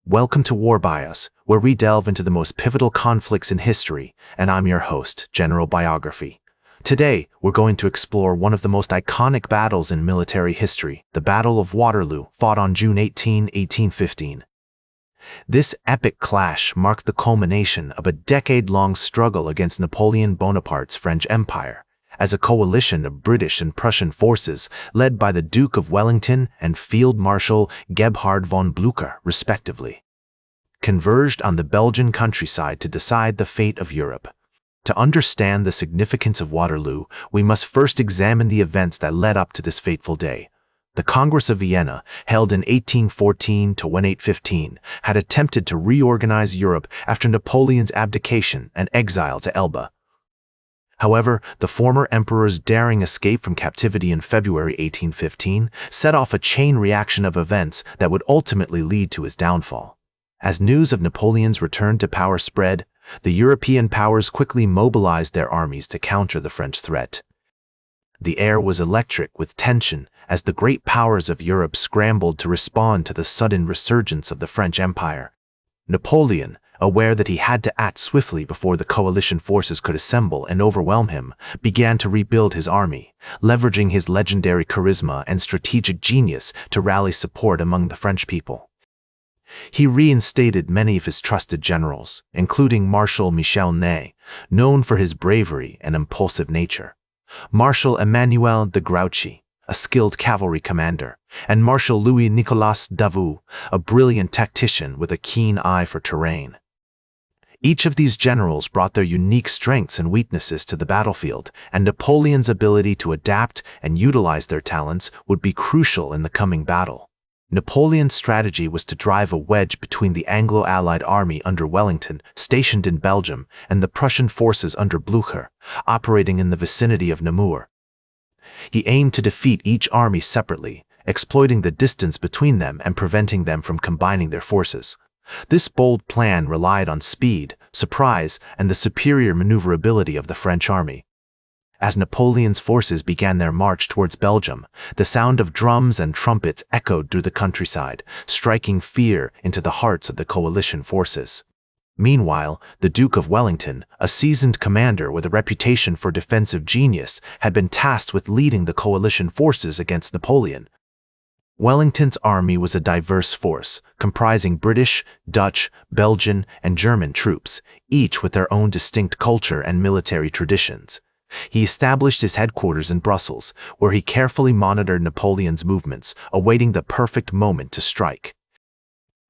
Welcome to War Bias, where we delve into the most pivotal conflicts in history, and I'm your host, General Biography. Today, we're going to explore one of the most iconic battles in military history, the Battle of Waterloo, fought on June 18, 1815. This epic clash marked the culmination of a decade-long struggle against Napoleon Bonaparte's French Empire, as a coalition of British and Prussian forces, led by the Duke of Wellington and Field Marshal Gebhard von Blücher, respectively, converged on the Belgian countryside to decide the fate of Europe. To understand the significance of Waterloo, we must first examine the events that led up to this fateful day. The Congress of Vienna, held in 1814 to 1815, had attempted to reorganize Europe after Napoleon's abdication and exile to Elba. However, the former emperor's daring escape from captivity in February 1815 set off a chain reaction of events that would ultimately lead to his downfall. As news of Napoleon's return to power spread, the European powers quickly mobilized their armies to counter the French threat. The air was electric with tension as the great powers of Europe scrambled to respond to the sudden resurgence of the French Empire. Napoleon, aware that he had to act swiftly before the coalition forces could assemble and overwhelm him, began to rebuild his army, leveraging his legendary charisma and strategic genius to rally support among the French people. He reinstated many of his trusted generals, including Marshal Michel Ney, known for his bravery and impulsive nature, Marshal Emmanuel de Grouchy, a skilled cavalry commander, and Marshal Louis-Nicolas Davout, a brilliant tactician with a keen eye for terrain. Each of these generals brought their unique strengths and weaknesses to the battlefield, and Napoleon's ability to adapt and utilize their talents would be crucial in the coming battle. Napoleon's strategy was to drive a wedge between the Anglo-Allied army under Wellington, stationed in Belgium, and the Prussian forces under Blücher, operating in the vicinity of Namur. He aimed to defeat each army separately, exploiting the distance between them and preventing them from combining their forces. This bold plan relied on speed, surprise, and the superior maneuverability of the French army. As Napoleon's forces began their march towards Belgium, the sound of drums and trumpets echoed through the countryside, striking fear into the hearts of the coalition forces. Meanwhile, the Duke of Wellington, a seasoned commander with a reputation for defensive genius, had been tasked with leading the coalition forces against Napoleon. Wellington's army was a diverse force, comprising British, Dutch, Belgian, and German troops, each with their own distinct culture and military traditions. He established his headquarters in Brussels, where he carefully monitored Napoleon's movements, awaiting the perfect moment to strike.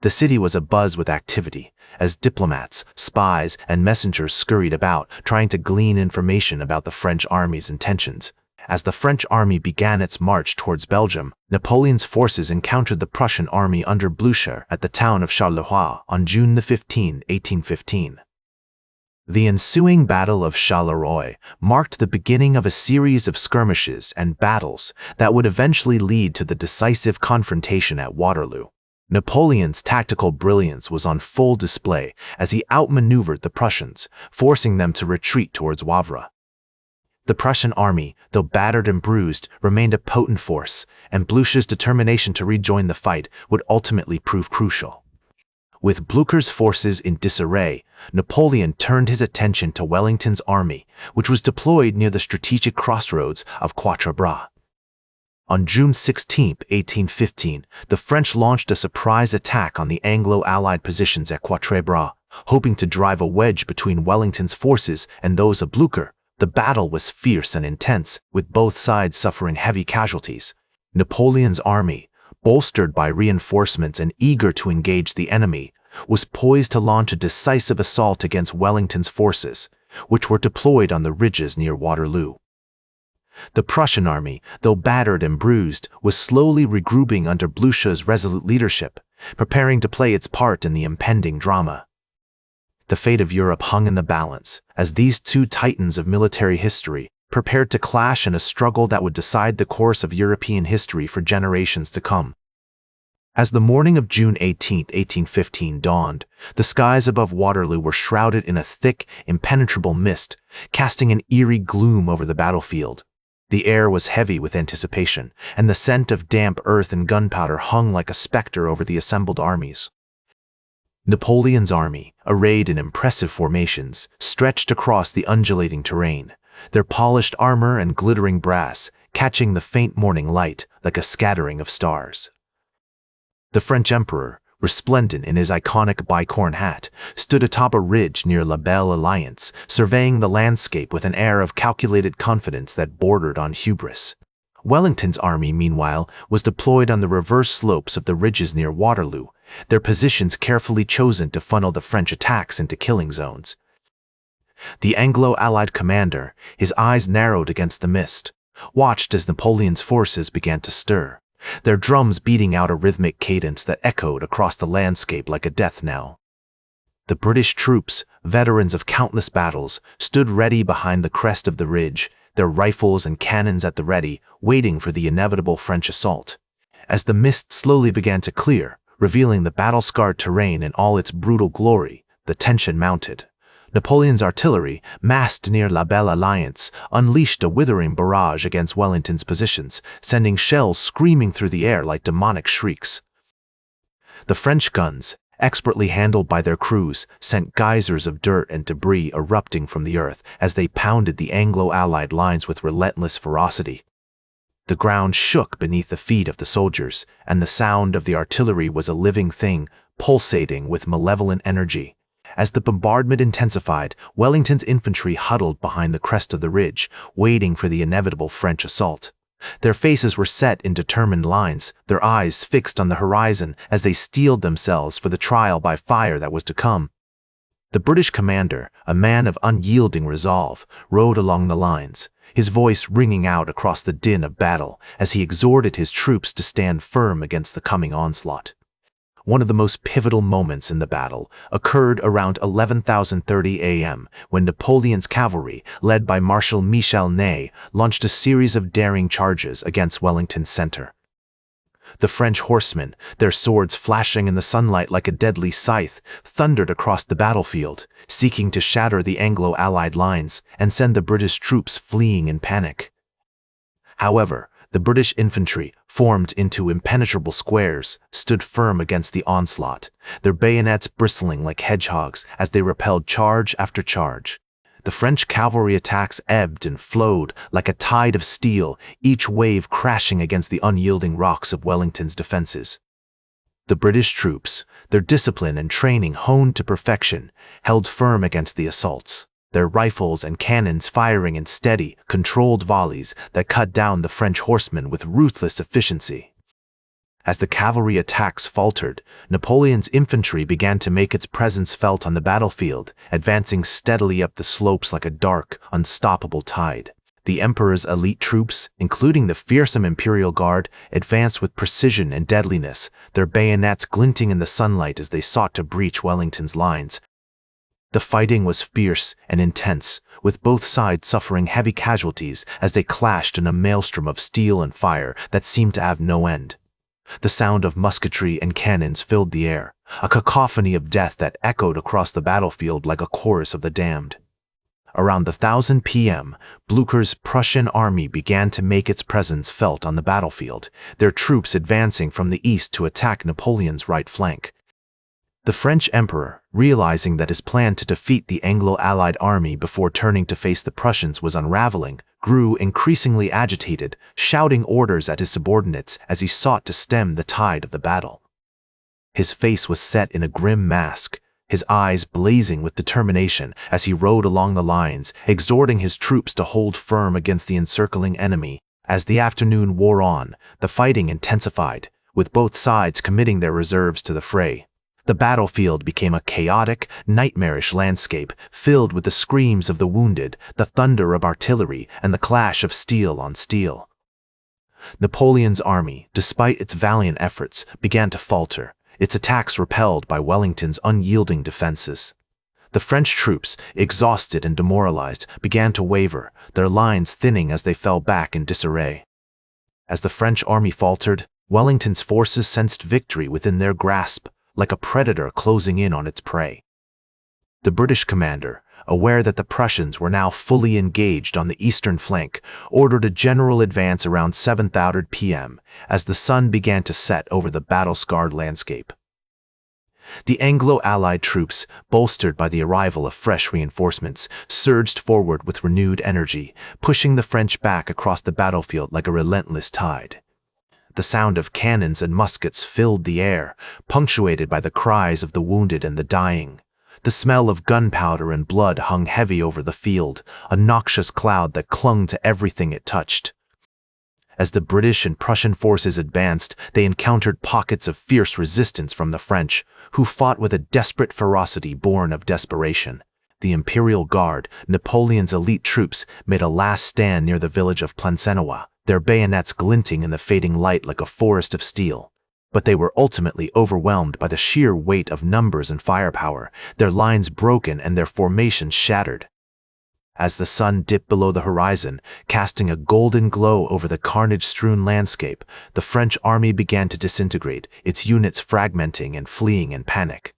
The city was abuzz with activity, as diplomats, spies, and messengers scurried about, trying to glean information about the French army's intentions. As the French army began its march towards Belgium, Napoleon's forces encountered the Prussian army under Blücher at the town of Charleroi on June 15, 1815. The ensuing Battle of Charleroi marked the beginning of a series of skirmishes and battles that would eventually lead to the decisive confrontation at Waterloo. Napoleon's tactical brilliance was on full display as he outmaneuvered the Prussians, forcing them to retreat towards Wavre. The Prussian army, though battered and bruised, remained a potent force, and Blücher's determination to rejoin the fight would ultimately prove crucial. With Blücher's forces in disarray, Napoleon turned his attention to Wellington's army, which was deployed near the strategic crossroads of Quatre Bras. On June 16, 1815, the French launched a surprise attack on the Anglo-Allied positions at Quatre Bras, hoping to drive a wedge between Wellington's forces and those of Blücher. The battle was fierce and intense, with both sides suffering heavy casualties. Napoleon's army, bolstered by reinforcements and eager to engage the enemy, was poised to launch a decisive assault against Wellington's forces, which were deployed on the ridges near Waterloo. The Prussian army, though battered and bruised, was slowly regrouping under Blücher's resolute leadership, preparing to play its part in the impending drama. The fate of Europe hung in the balance, as these two titans of military history prepared to clash in a struggle that would decide the course of European history for generations to come. As the morning of June 18, 1815 dawned, the skies above Waterloo were shrouded in a thick, impenetrable mist, casting an eerie gloom over the battlefield. The air was heavy with anticipation, and the scent of damp earth and gunpowder hung like a specter over the assembled armies. Napoleon's army, arrayed in impressive formations, stretched across the undulating terrain, their polished armor and glittering brass catching the faint morning light like a scattering of stars. The French emperor, resplendent in his iconic bicorn hat, stood atop a ridge near La Belle Alliance, surveying the landscape with an air of calculated confidence that bordered on hubris. Wellington's army, meanwhile, was deployed on the reverse slopes of the ridges near Waterloo, their positions carefully chosen to funnel the French attacks into killing zones. The Anglo-Allied commander, his eyes narrowed against the mist, watched as Napoleon's forces began to stir, their drums beating out a rhythmic cadence that echoed across the landscape like a death knell. The British troops, veterans of countless battles, stood ready behind the crest of the ridge, their rifles and cannons at the ready, waiting for the inevitable French assault. As the mist slowly began to clear, revealing the battle-scarred terrain in all its brutal glory, the tension mounted. Napoleon's artillery, massed near La Belle Alliance, unleashed a withering barrage against Wellington's positions, sending shells screaming through the air like demonic shrieks. The French guns, expertly handled by their crews, sent geysers of dirt and debris erupting from the earth as they pounded the Anglo-Allied lines with relentless ferocity. The ground shook beneath the feet of the soldiers, and the sound of the artillery was a living thing, pulsating with malevolent energy. As the bombardment intensified, Wellington's infantry huddled behind the crest of the ridge, waiting for the inevitable French assault. Their faces were set in determined lines, their eyes fixed on the horizon as they steeled themselves for the trial by fire that was to come. The British commander, a man of unyielding resolve, rode along the lines, his voice ringing out across the din of battle as he exhorted his troops to stand firm against the coming onslaught. One of the most pivotal moments in the battle occurred around 11:30 a.m. when Napoleon's cavalry, led by Marshal Michel Ney, launched a series of daring charges against Wellington's center. The French horsemen, their swords flashing in the sunlight like a deadly scythe, thundered across the battlefield, seeking to shatter the Anglo-Allied lines and send the British troops fleeing in panic. However, the British infantry, formed into impenetrable squares, stood firm against the onslaught, their bayonets bristling like hedgehogs as they repelled charge after charge. The French cavalry attacks ebbed and flowed like a tide of steel, each wave crashing against the unyielding rocks of Wellington's defenses. The British troops, their discipline and training honed to perfection, held firm against the assaults, their rifles and cannons firing in steady, controlled volleys that cut down the French horsemen with ruthless efficiency. As the cavalry attacks faltered, Napoleon's infantry began to make its presence felt on the battlefield, advancing steadily up the slopes like a dark, unstoppable tide. The emperor's elite troops, including the fearsome Imperial Guard, advanced with precision and deadliness, their bayonets glinting in the sunlight as they sought to breach Wellington's lines. The fighting was fierce and intense, with both sides suffering heavy casualties as they clashed in a maelstrom of steel and fire that seemed to have no end. The sound of musketry and cannons filled the air, a cacophony of death that echoed across the battlefield like a chorus of the damned. Around 1000 p.m., Blücher's Prussian army began to make its presence felt on the battlefield, their troops advancing from the east to attack Napoleon's right flank. The French emperor, realizing that his plan to defeat the Anglo-Allied army before turning to face the Prussians was unraveling, grew increasingly agitated, shouting orders at his subordinates as he sought to stem the tide of the battle. His face was set in a grim mask, his eyes blazing with determination as he rode along the lines, exhorting his troops to hold firm against the encircling enemy. As the afternoon wore on, the fighting intensified, with both sides committing their reserves to the fray. The battlefield became a chaotic, nightmarish landscape filled with the screams of the wounded, the thunder of artillery, and the clash of steel on steel. Napoleon's army, despite its valiant efforts, began to falter, its attacks repelled by Wellington's unyielding defenses. The French troops, exhausted and demoralized, began to waver, their lines thinning as they fell back in disarray. As the French army faltered, Wellington's forces sensed victory within their grasp, like a predator closing in on its prey. The British commander, aware that the Prussians were now fully engaged on the eastern flank, ordered a general advance around 7:30 p.m. as the sun began to set over the battle-scarred landscape. The Anglo-Allied troops, bolstered by the arrival of fresh reinforcements, surged forward with renewed energy, pushing the French back across the battlefield like a relentless tide. The sound of cannons and muskets filled the air, punctuated by the cries of the wounded and the dying. The smell of gunpowder and blood hung heavy over the field, a noxious cloud that clung to everything it touched. As the British and Prussian forces advanced, they encountered pockets of fierce resistance from the French, who fought with a desperate ferocity born of desperation. The Imperial Guard, Napoleon's elite troops, made a last stand near the village of Plancenoit, their bayonets glinting in the fading light like a forest of steel. But they were ultimately overwhelmed by the sheer weight of numbers and firepower, their lines broken and their formations shattered. As the sun dipped below the horizon, casting a golden glow over the carnage-strewn landscape, the French army began to disintegrate, its units fragmenting and fleeing in panic.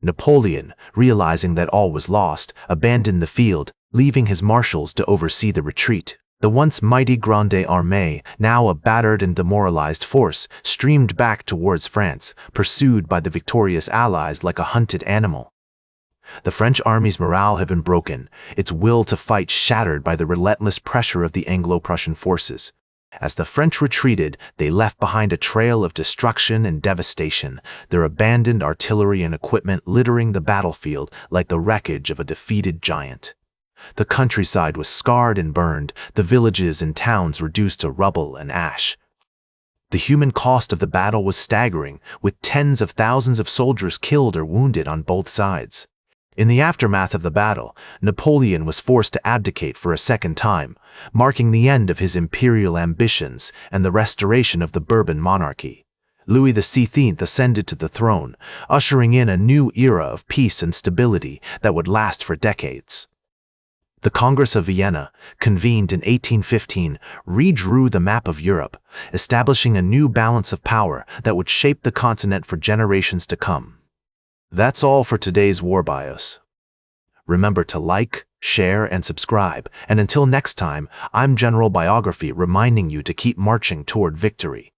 Napoleon, realizing that all was lost, abandoned the field, leaving his marshals to oversee the retreat. The once mighty Grande Armée, now a battered and demoralized force, streamed back towards France, pursued by the victorious Allies like a hunted animal. The French army's morale had been broken, its will to fight shattered by the relentless pressure of the Anglo-Prussian forces. As the French retreated, they left behind a trail of destruction and devastation, their abandoned artillery and equipment littering the battlefield like the wreckage of a defeated giant. The countryside was scarred and burned, the villages and towns reduced to rubble and ash. The human cost of the battle was staggering, with tens of thousands of soldiers killed or wounded on both sides. In the aftermath of the battle, Napoleon was forced to abdicate for a second time, marking the end of his imperial ambitions and the restoration of the Bourbon monarchy. Louis XVI ascended to the throne, ushering in a new era of peace and stability that would last for decades. The Congress of Vienna, convened in 1815, redrew the map of Europe, establishing a new balance of power that would shape the continent for generations to come. That's all for today's War Bios. Remember to like, share, and subscribe, and until next time, I'm General Biography reminding you to keep marching toward victory.